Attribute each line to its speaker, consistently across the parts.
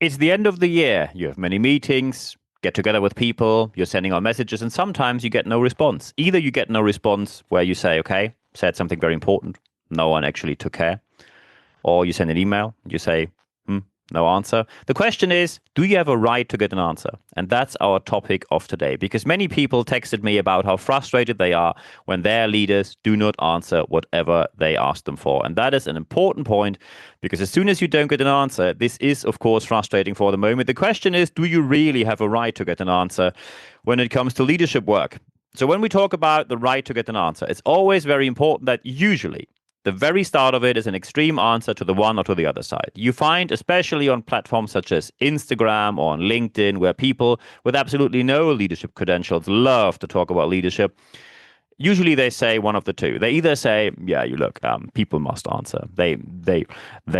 Speaker 1: It's the end of the year. You have many meetings, get together with people, you're sending out messages, and sometimes you get no response. Either you get no response where you say, okay, said something very important, no one actually took care, or you send an email, you say, no answer. The question is, do you have a right to get an answer? And that's our topic of today, because many people texted me about how frustrated they are when their leaders do not answer whatever they ask them for. And that is an important point, because as soon as you don't get an answer, this is, of course, frustrating for the moment. The question is, do you really have a right to get an answer when it comes to leadership work? So when we talk about the right to get an answer, it's always very important that usually the very start of it is an extreme answer to the one or to the other side. You find, especially on platforms such as Instagram or on LinkedIn, where people with absolutely no leadership credentials love to talk about leadership. Usually they say one of the two. They either say, yeah, you look, people must answer. They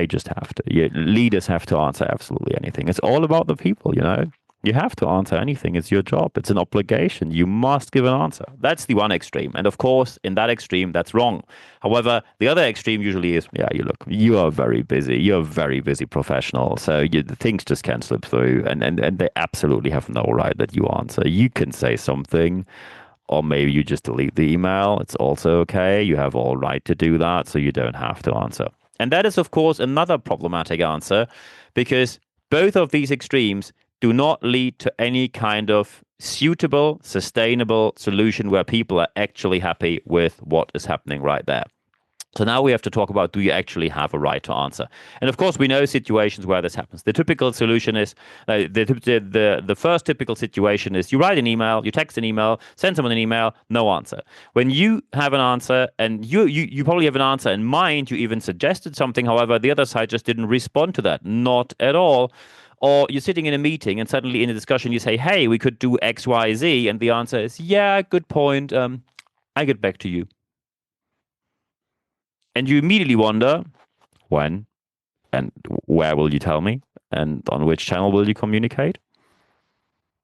Speaker 1: just have to. Leaders have to answer absolutely anything. It's all about the people, you know. You have to answer anything. It's your job. It's an obligation. You must give an answer. That's the one extreme. And of course, in that extreme, that's wrong. However, the other extreme usually is, yeah, you look, you are very busy. You're a very busy professional. So things just can't slip through. And they absolutely have no right that you answer. You can say something, or maybe you just delete the email. It's also okay. You have all right to do that. So you don't have to answer. And that is, of course, another problematic answer, because both of these extremes do not lead to any kind of suitable, sustainable solution where people are actually happy with what is happening right there. So now we have to talk about, do you actually have a right to answer? And of course, we know situations where this happens. The typical solution is, the first typical situation is you write an email, you text an email, send someone an email, no answer. When you have an answer, and you probably have an answer in mind, you even suggested something, however, the other side just didn't respond to that, not at all. Or you're sitting in a meeting and suddenly in a discussion you say, hey, we could do X, Y, Z. And the answer is, yeah, good point. I get back to you. And you immediately wonder, when and where will you tell me? And on which channel will you communicate?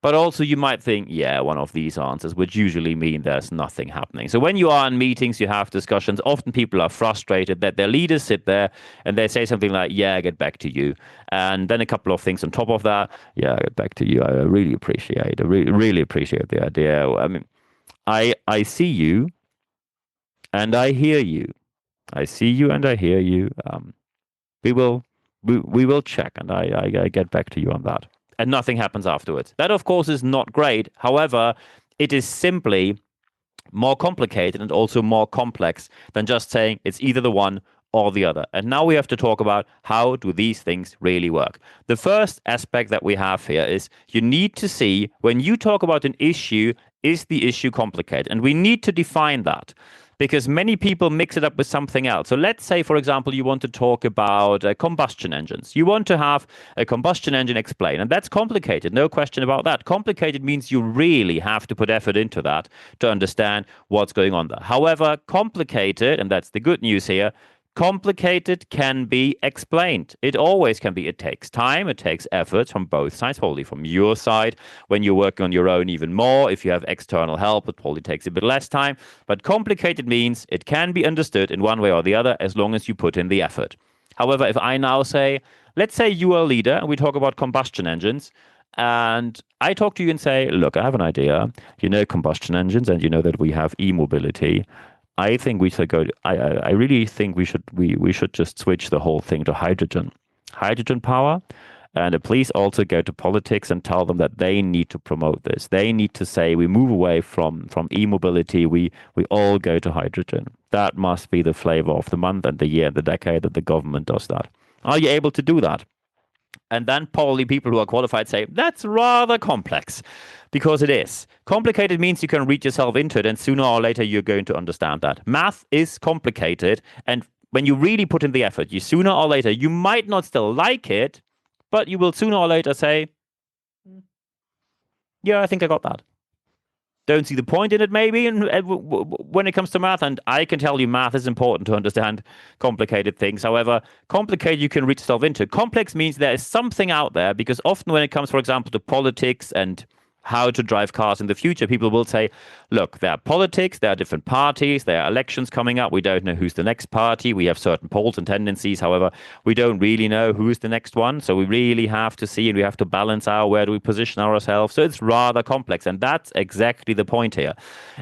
Speaker 1: But also you might think, yeah, one of these answers, which usually mean there's nothing happening. So when you are in meetings, you have discussions, often people are frustrated that their leaders sit there and they say something like, yeah, I get back to you. And then a couple of things on top of that. Yeah, I get back to you. I really appreciate the idea. I mean, I see you and I hear you. I see you and I hear you. We will we will check, and I get back to you on that. And nothing happens afterwards. That, of course, is not great. However, it is simply more complicated and also more complex than just saying it's either the one or the other. And now we have to talk about, how do these things really work? The first aspect that we have here is, you need to see, when you talk about an issue, is the issue complicated? And we need to define that, because many people mix it up with something else. So let's say, for example, you want to talk about combustion engines. You want to have a combustion engine explained, and that's complicated, no question about that. Complicated means you really have to put effort into that to understand what's going on there. However, complicated, and that's the good news here, complicated can be explained. It always can be. It takes time, it takes effort from both sides, probably from your side. When you're working on your own, even more. If you have external help, it probably takes a bit less time. But complicated means it can be understood in one way or the other, as long as you put in the effort. However, if I now say, let's say you are a leader and we talk about combustion engines, and I talk to you and say, look, I have an idea. You know combustion engines, and you know that we have e-mobility. I think we should go. I really think we should just switch the whole thing to hydrogen power, and please also go to politics and tell them that they need to promote this. They need to say we move away from e-mobility. We all go to hydrogen. That must be the flavor of the month and the year, the decade that the government does that. Are you able to do that? And then probably people who are qualified say, that's rather complex, because it is. Complicated means you can read yourself into it, and sooner or later you're going to understand that. Math is complicated, and when you really put in the effort, you sooner or later, you might not still like it, but you will sooner or later say, yeah, I think I got that. Don't see the point in it, maybe, when it comes to math. And I can tell you, math is important to understand complicated things. However, complicated you can read yourself into. Complex means there is something out there, because often when it comes, for example, to politics and how to drive cars in the future. People will say, look, there are politics, there are different parties, there are elections coming up. We don't know who's the next party. We have certain polls and tendencies. However, we don't really know who's the next one. So we really have to see and we have to balance out where do we position ourselves. So it's rather complex. And that's exactly the point here.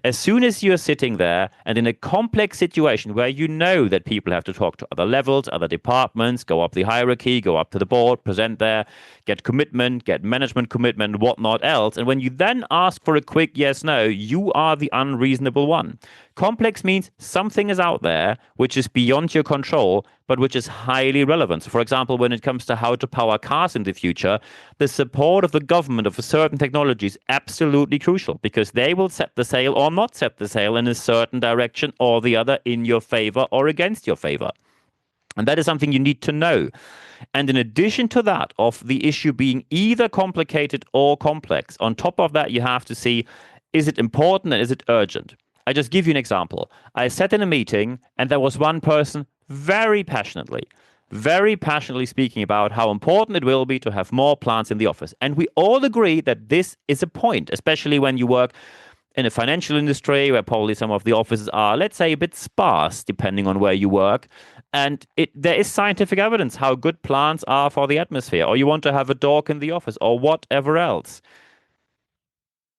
Speaker 1: As soon as you're sitting there and in a complex situation where you know that people have to talk to other levels, other departments, go up the hierarchy, go up to the board, present there, get commitment, get management commitment, whatnot else. And when you then ask for a quick yes, no, you are the unreasonable one. Complex means something is out there which is beyond your control, but which is highly relevant. So, for example, when it comes to how to power cars in the future, the support of the government of a certain technology is absolutely crucial because they will set the sail or not set the sail in a certain direction or the other in your favor or against your favor. And that is something you need to know. And in addition to that, of the issue being either complicated or complex, on top of that, you have to see, is it important and is it urgent? I just give you an example. I sat in a meeting and there was one person very passionately speaking about how important it will be to have more plants in the office. And we all agree that this is a point, especially when you work in a financial industry where probably some of the offices are, let's say, a bit sparse, depending on where you work. And there is scientific evidence how good plants are for the atmosphere, or you want to have a dog in the office, or whatever else.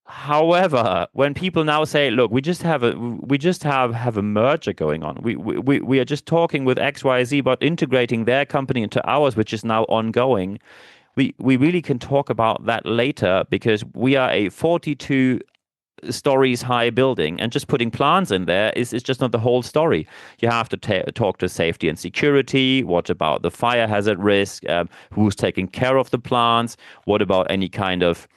Speaker 1: However, when people now say, "Look, we just have a merger going on. We are just talking with XYZ about integrating their company into ours, which is now ongoing." We really can talk about that later because we are a 42 stories high building, and just putting plants in there is just not the whole story. You have to talk to safety and security. What about the fire hazard risk? Who's taking care of the plants? What about any kind of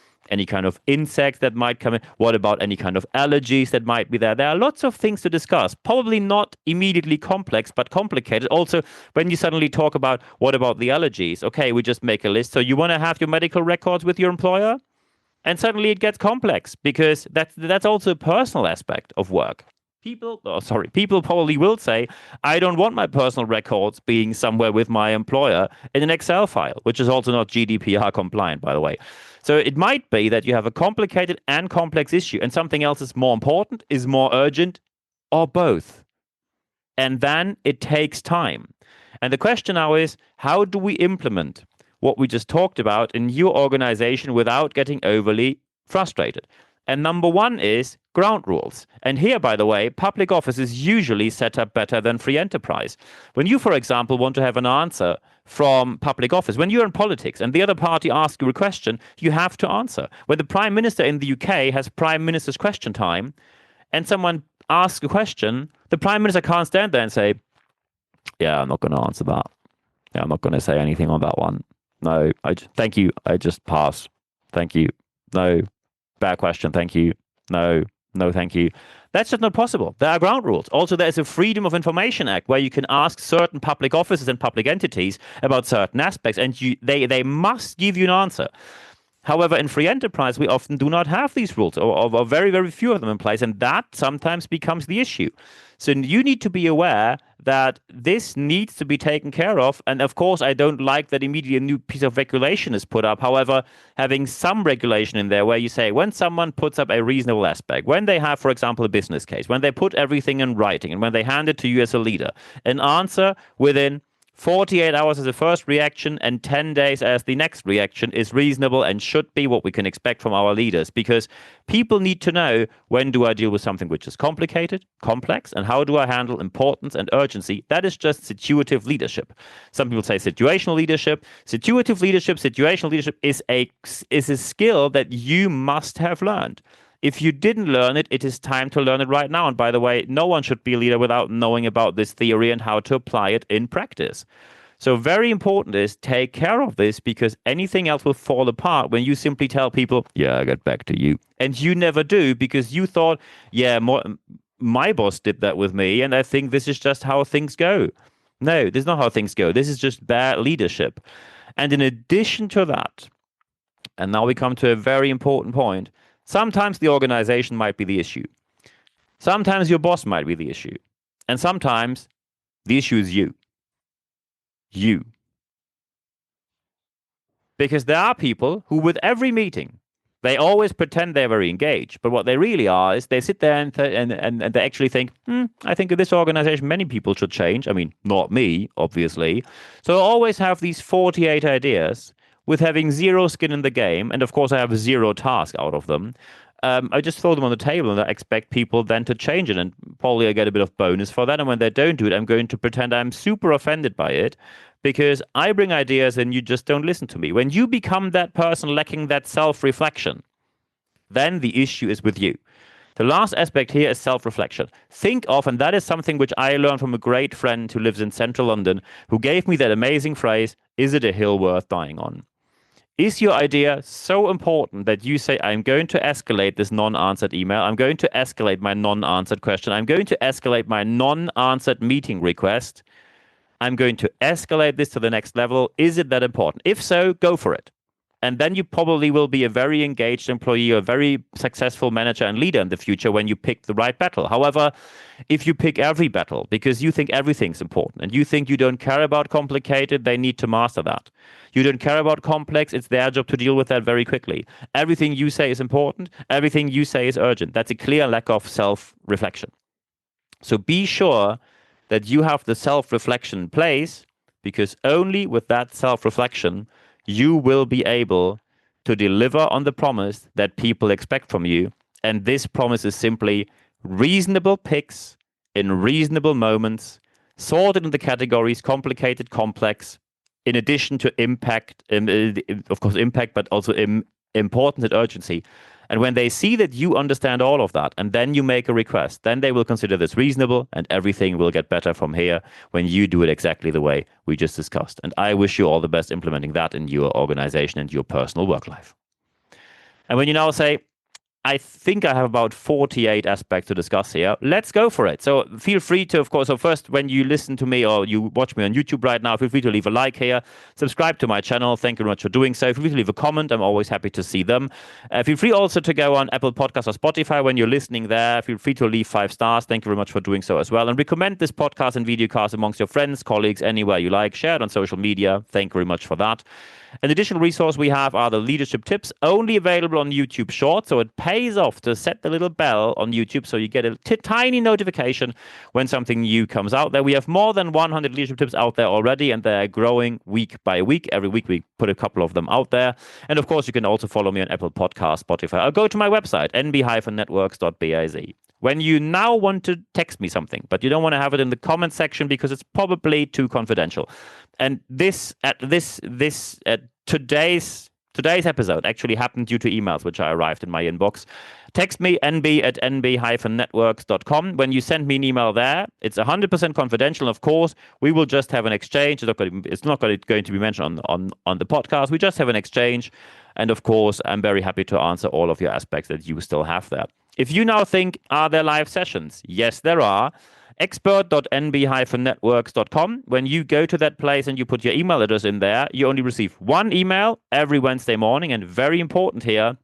Speaker 1: insect that might come in? What about any kind of allergies that might be there? There are lots of things to discuss. Probably not immediately complex, but complicated. Also, when you suddenly talk about what about the allergies? Okay, we just make a list. So you want to have your medical records with your employer? And suddenly it gets complex because that's also a personal aspect of work. People probably will say, I don't want my personal records being somewhere with my employer in an Excel file, which is also not GDPR compliant, by the way. So it might be that you have a complicated and complex issue, and something else is more important, is more urgent, or both. And then it takes time. And the question now is, how do we implement what we just talked about in your organization without getting overly frustrated? And number one is ground rules. And here, by the way, public office is usually set up better than free enterprise. When you, for example, want to have an answer from public office, when you're in politics and the other party asks you a question, you have to answer. When the Prime Minister in the UK has Prime Minister's question time and someone asks a question, the Prime Minister can't stand there and say, yeah, I'm not going to answer that. Yeah, I'm not going to say anything on that one. No, thank you. I just pass. Thank you. No, bad question. Thank you. No, no, thank you. That's just not possible. There are ground rules. Also, there's a Freedom of Information Act where you can ask certain public offices and public entities about certain aspects, and they must give you an answer. However, in free enterprise, we often do not have these rules, or very, very few of them in place, and that sometimes becomes the issue. So you need to be aware that this needs to be taken care of. And of course, I don't like that immediately a new piece of regulation is put up. However, having some regulation in there where you say when someone puts up a reasonable aspect, when they have, for example, a business case, when they put everything in writing, and when they hand it to you as a leader, an answer within 48 hours as a first reaction and 10 days as the next reaction is reasonable and should be what we can expect from our leaders, because people need to know, when do I deal with something which is complicated, complex, and how do I handle importance and urgency? That is just situative leadership. Some people say situational leadership. Situative leadership, situational leadership is a skill that you must have learned. If you didn't learn it, it is time to learn it right now. And by the way, no one should be a leader without knowing about this theory and how to apply it in practice. So very important is take care of this, because anything else will fall apart when you simply tell people, yeah, I get back to you. And you never do, because you thought, yeah, my boss did that with me, and I think this is just how things go. No, this is not how things go. This is just bad leadership. And in addition to that, and now we come to a very important point, sometimes the organization might be the issue. Sometimes your boss might be the issue. And sometimes the issue is you. You. Because there are people who, with every meeting, They always pretend they're very engaged, but what they really are is they sit there and they actually think, I think in this organization many people should change. I mean, not me, obviously. So I always have these 48 ideas with having zero skin in the game, and of course I have zero task out of them. I just throw them on the table and I expect people then to change it, and probably I get a bit of bonus for that. And when they don't do it, I'm going to pretend I'm super offended by it because I bring ideas and you just don't listen to me. When you become that person lacking that self-reflection, then the issue is with you. The last aspect here is self-reflection. Think of, and that is something which I learned from a great friend who lives in central London, who gave me that amazing phrase, is it a hill worth dying on? Is your idea so important that you say, I'm going to escalate this non-answered email, I'm going to escalate my non-answered question, I'm going to escalate my non-answered meeting request, I'm going to escalate this to the next level. Is it that important? If so, go for it. And then you probably will be a very engaged employee, or a very successful manager and leader in the future when you pick the right battle. However, if you pick every battle because you think everything's important and you think you don't care about complicated, they need to master that. You don't care about complex, it's their job to deal with that very quickly. Everything you say is important, everything you say is urgent. That's a clear lack of self-reflection. So be sure that you have the self-reflection in place, because only with that self-reflection you will be able to deliver on the promise that people expect from you. And this promise is simply reasonable picks in reasonable moments, sorted into categories, complicated, complex, in addition to impact, of course, impact, but also importance and urgency. And when they see that you understand all of that, and then you make a request, then they will consider this reasonable, and everything will get better from here when you do it exactly the way we just discussed. And I wish you all the best implementing that in your organization and your personal work life. And when you now say, I think I have about 48 aspects to discuss here. Let's go for it. So feel free to, of course, so first, when you listen to me or you watch me on YouTube right now, feel free to leave a like here, subscribe to my channel. Thank you very much for doing so. Feel free to leave a comment. I'm always happy to see them. Feel free also to go on Apple Podcasts or Spotify when you're listening there. Feel free to leave 5 stars. Thank you very much for doing so as well. And recommend this podcast and videocast amongst your friends, colleagues, anywhere you like. Share it on social media. Thank you very much for that. An additional resource we have are the leadership tips, only available on YouTube Short. So it pays off to set the little bell on YouTube so you get a tiny notification when something new comes out there. We have more than 100 leadership tips out there already, and they're growing week by week. Every week we put a couple of them out there. And of course, you can also follow me on Apple Podcasts, Spotify, or go to my website, nb-networks.biz. When you now want to text me something, but you don't want to have it in the comment section because it's probably too confidential. And today's episode actually happened due to emails which I arrived in my inbox. Text me nb@nb-networks.com. When you send me an email there, it's 100% confidential. Of course, we will just have an exchange. It's not going to be mentioned on the podcast. We just have an exchange. And of course, I'm very happy to answer all of your aspects that you still have there. If you now think, are there live sessions? Yes, there are. expert.nb-networks.com. When you go to that place and you put your email address in there, you only receive one email every Wednesday morning. And very important here,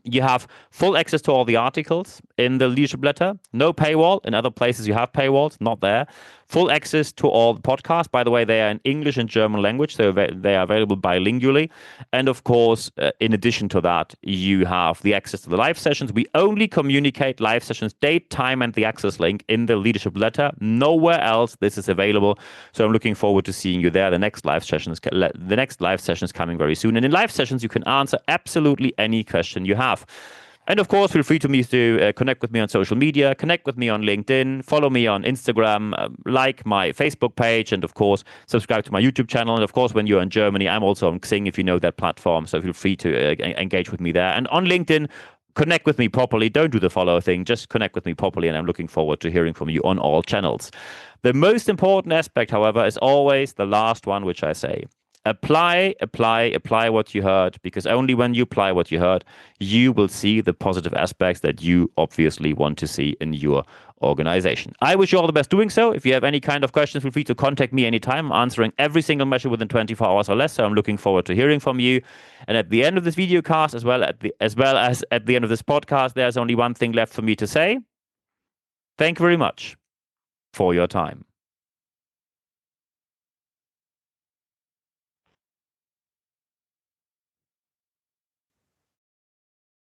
Speaker 1: you have full access to all the articles in the leadership letter. No paywall. In other places you have paywalls, not there. Full access to all the podcasts. By the way, they are in English and German language, so they are available bilingually. And of course, in addition to that, you have the access to the live sessions. We only communicate live sessions, date, time, and the access link in the leadership letter. Nowhere else this is available. So I'm looking forward to seeing you there. The next live session is coming very soon. And in live sessions, you can answer absolutely any question you have. And of course, feel free to connect with me on social media, connect with me on LinkedIn, follow me on Instagram, like my Facebook page, and of course, subscribe to my YouTube channel. And of course, when you're in Germany, I'm also on Xing, if you know that platform. So feel free to engage with me there. And on LinkedIn, connect with me properly. Don't do the follow thing. Just connect with me properly. And I'm looking forward to hearing from you on all channels. The most important aspect, however, is always the last one, which I say. Apply what you heard, because only when you apply what you heard, you will see the positive aspects that you obviously want to see in your organization. I wish you all the best doing so. If you have any kind of questions, feel free to contact me anytime. I'm answering every single measure within 24 hours or less, so I'm looking forward to hearing from you. And at the end of this video cast, as well as at the end of this podcast, there's only one thing left for me to say. Thank you very much for your time.